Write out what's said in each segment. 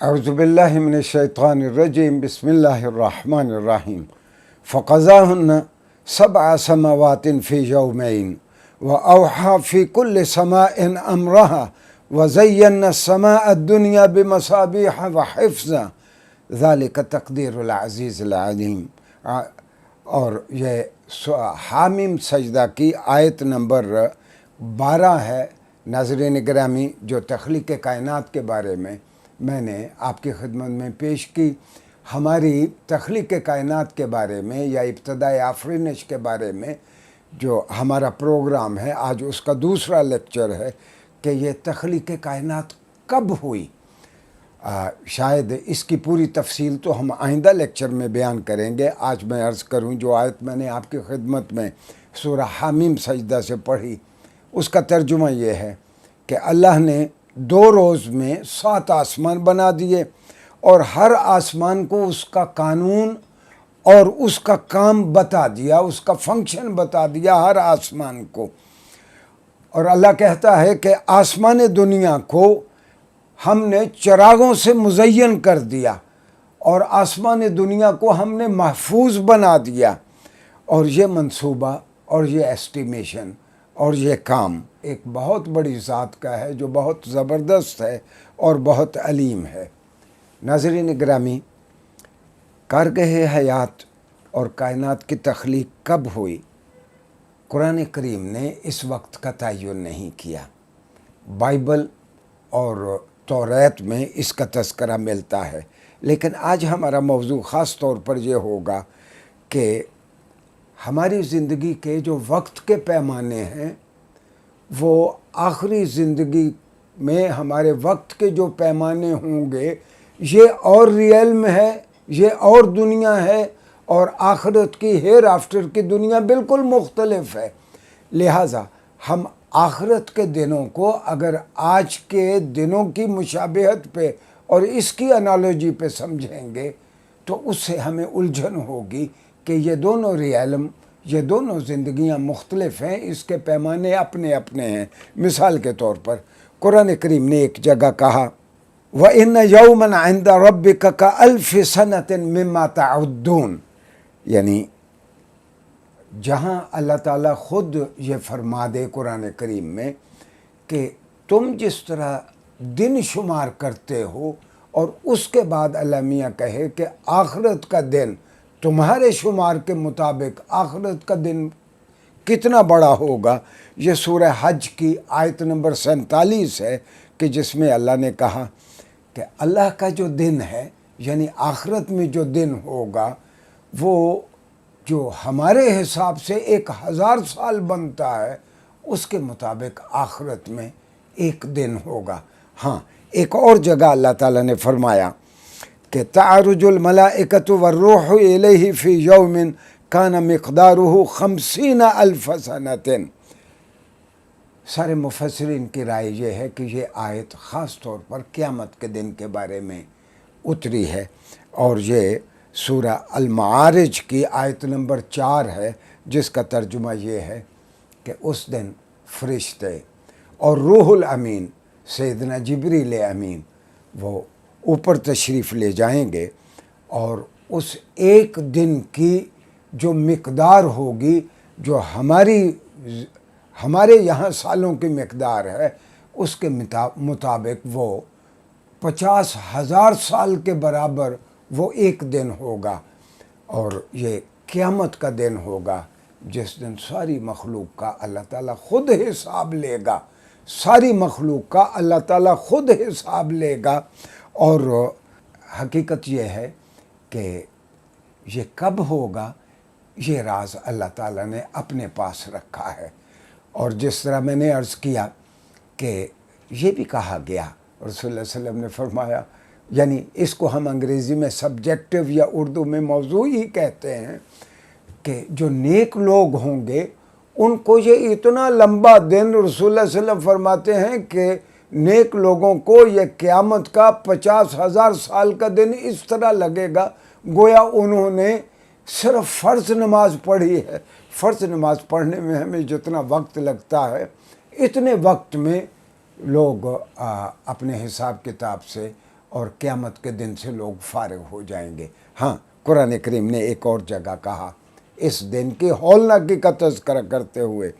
اعوذ باللہ من الشیطان الرجیم بسم اللہ الرحمن الرحیم فقضاہن سبع سماوات فی یومین وأوحى في كل سماء أمرها وزينا السماء الدنيا بمصابيح وحفظا ذلك تقدیر العزیز العلیم۔ اور یہ حامیم سجدہ کی آیت نمبر 12 ہے۔ ناظرین گرامی، جو تخلیق کائنات کے بارے میں نے آپ کی خدمت میں پیش کی، ہماری تخلیق کائنات کے بارے میں یا ابتدائی آفرینش کے بارے میں جو ہمارا پروگرام ہے، آج اس کا دوسرا لیکچر ہے کہ یہ تخلیق کائنات کب ہوئی۔ شاید اس کی پوری تفصیل تو ہم آئندہ لیکچر میں بیان کریں گے۔ آج میں عرض کروں جو آیت میں نے آپ کی خدمت میں سورہ حامیم سجدہ سے پڑھی، اس کا ترجمہ یہ ہے کہ اللہ نے 2 روز میں 7 آسمان بنا دیے اور ہر آسمان کو اس کا قانون اور اس کا کام بتا دیا، اس کا فنکشن بتا دیا ہر آسمان کو۔ اور اللہ کہتا ہے کہ آسمان دنیا کو ہم نے چراغوں سے مزین کر دیا اور آسمان دنیا کو ہم نے محفوظ بنا دیا، اور یہ منصوبہ اور یہ ایسٹیمیشن اور یہ کام ایک بہت بڑی ذات کا ہے جو بہت زبردست ہے اور بہت علیم ہے۔ ناظرین گرامی، کارگہ حیات اور کائنات کی تخلیق کب ہوئی، قرآن کریم نے اس وقت کا تعین نہیں کیا۔ بائبل اور توریت میں اس کا تذکرہ ملتا ہے، لیکن آج ہمارا موضوع خاص طور پر یہ ہوگا کہ ہماری زندگی کے جو وقت کے پیمانے ہیں، وہ آخری زندگی میں ہمارے وقت کے جو پیمانے ہوں گے، یہ اور ریئلم ہے، یہ اور دنیا ہے، اور آخرت کی ہیر آفٹر کی دنیا بالکل مختلف ہے۔ لہٰذا ہم آخرت کے دنوں کو اگر آج کے دنوں کی مشابہت پہ اور اس کی انالوجی پہ سمجھیں گے تو اس سے ہمیں الجھن ہوگی کہ یہ دونوں ریئلم، یہ دونوں زندگیاں مختلف ہیں، اس کے پیمانے اپنے اپنے ہیں۔ مثال کے طور پر قرآن کریم نے ایک جگہ کہا وَإِنَّ يَوْمًا عِنْدَ رَبِّكَ كَأَلْفِ سَنَةٍ مِّمَّا تَعُدُّونَ، یعنی جہاں اللہ تعالیٰ خود یہ فرما دے قرآن کریم میں کہ تم جس طرح دن شمار کرتے ہو، اور اس کے بعد اللہ میاں کہے کہ آخرت کا دن تمہارے شمار کے مطابق آخرت کا دن کتنا بڑا ہوگا۔ یہ سورہ حج کی آیت نمبر 47 ہے کہ جس میں اللہ نے کہا کہ اللہ کا جو دن ہے، یعنی آخرت میں جو دن ہوگا، وہ جو ہمارے حساب سے 1000 سال بنتا ہے، اس کے مطابق آخرت میں ایک دن ہوگا۔ ہاں، ایک اور جگہ اللہ تعالیٰ نے فرمایا کہ تعرج الملائکۃ والروح الیہ فی یوم کان مقدارہ 50,000 سنۃ۔ سارے مفسرین کی رائے یہ ہے کہ یہ آیت خاص طور پر قیامت کے دن کے بارے میں اتری ہے، اور یہ سورہ المعارج کی آیت نمبر 4 ہے، جس کا ترجمہ یہ ہے کہ اس دن فرشتے اور روح الامین سیدنا جبریل امین وہ اوپر تشریف لے جائیں گے، اور اس ایک دن کی جو مقدار ہوگی، جو ہمارے یہاں سالوں کی مقدار ہے، اس کے مطابق وہ 50,000 سال کے برابر وہ ایک دن ہوگا، اور یہ قیامت کا دن ہوگا جس دن ساری مخلوق کا اللہ تعالیٰ خود حساب لے گا، ساری مخلوق کا اللہ تعالیٰ خود حساب لے گا۔ اور حقیقت یہ ہے کہ یہ کب ہوگا، یہ راز اللہ تعالیٰ نے اپنے پاس رکھا ہے۔ اور جس طرح میں نے عرض کیا کہ یہ بھی کہا گیا، رسول اللہ صلی اللہ علیہ وسلم نے فرمایا، یعنی اس کو ہم انگریزی میں سبجیکٹو یا اردو میں موضوعی کہتے ہیں، کہ جو نیک لوگ ہوں گے ان کو یہ اتنا لمبا دن، رسول اللہ صلی اللہ علیہ وسلم فرماتے ہیں کہ نیک لوگوں کو یہ قیامت کا 50,000 سال کا دن اس طرح لگے گا گویا انہوں نے صرف فرض نماز پڑھی ہے۔ فرض نماز پڑھنے میں ہمیں جتنا وقت لگتا ہے، اتنے وقت میں لوگ اپنے حساب کتاب سے اور قیامت کے دن سے لوگ فارغ ہو جائیں گے۔ ہاں، قرآن کریم نے ایک اور جگہ کہا اس دن کی ہولناکی کا تذکرہ کرتے ہوئے،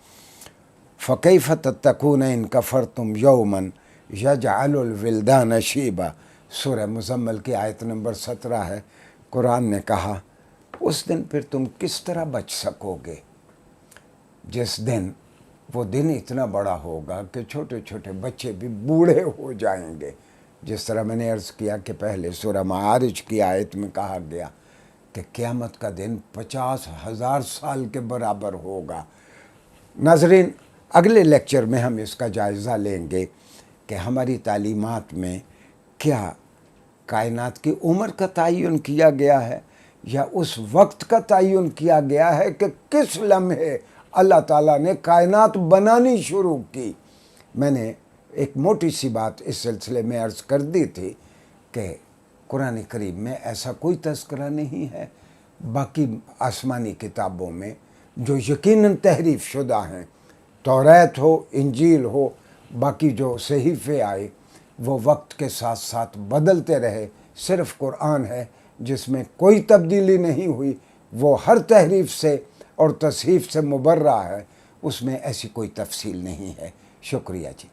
فَكَيْفَ تَتَّقُونَ إِن كَفَرْتُمْ يَوْمًا يَجْعَلُ الْوِلْدَانَ شِيبًا، سورہ مزمل کی آیت نمبر 17 ہے۔ قرآن نے کہا اس دن پھر تم کس طرح بچ سکو گے، جس دن وہ دن اتنا بڑا ہوگا کہ چھوٹے چھوٹے بچے بھی بوڑھے ہو جائیں گے۔ جس طرح میں نے عرض کیا کہ پہلے سورہ معارج کی آیت میں کہا گیا کہ قیامت کا دن 50,000 سال کے برابر ہوگا۔ ناظرین، اگلے لیکچر میں ہم اس کا جائزہ لیں گے کہ ہماری تعلیمات میں کیا کائنات کی عمر کا تعین کیا گیا ہے، یا اس وقت کا تعین کیا گیا ہے کہ کس لمحے اللہ تعالیٰ نے کائنات بنانی شروع کی۔ میں نے ایک موٹی سی بات اس سلسلے میں عرض کر دی تھی کہ قرآن کریم میں ایسا کوئی تذکرہ نہیں ہے باقی آسمانی کتابوں میں جو یقیناً تحریف شدہ ہیں، توریت ہو، انجیل ہو، باقی جو صحیفے آئے وہ وقت کے ساتھ ساتھ بدلتے رہے۔ صرف قرآن ہے جس میں کوئی تبدیلی نہیں ہوئی، وہ ہر تحریف سے اور تصحیف سے مبرہ ہے، اس میں ایسی کوئی تفصیل نہیں ہے۔ شکریہ جی۔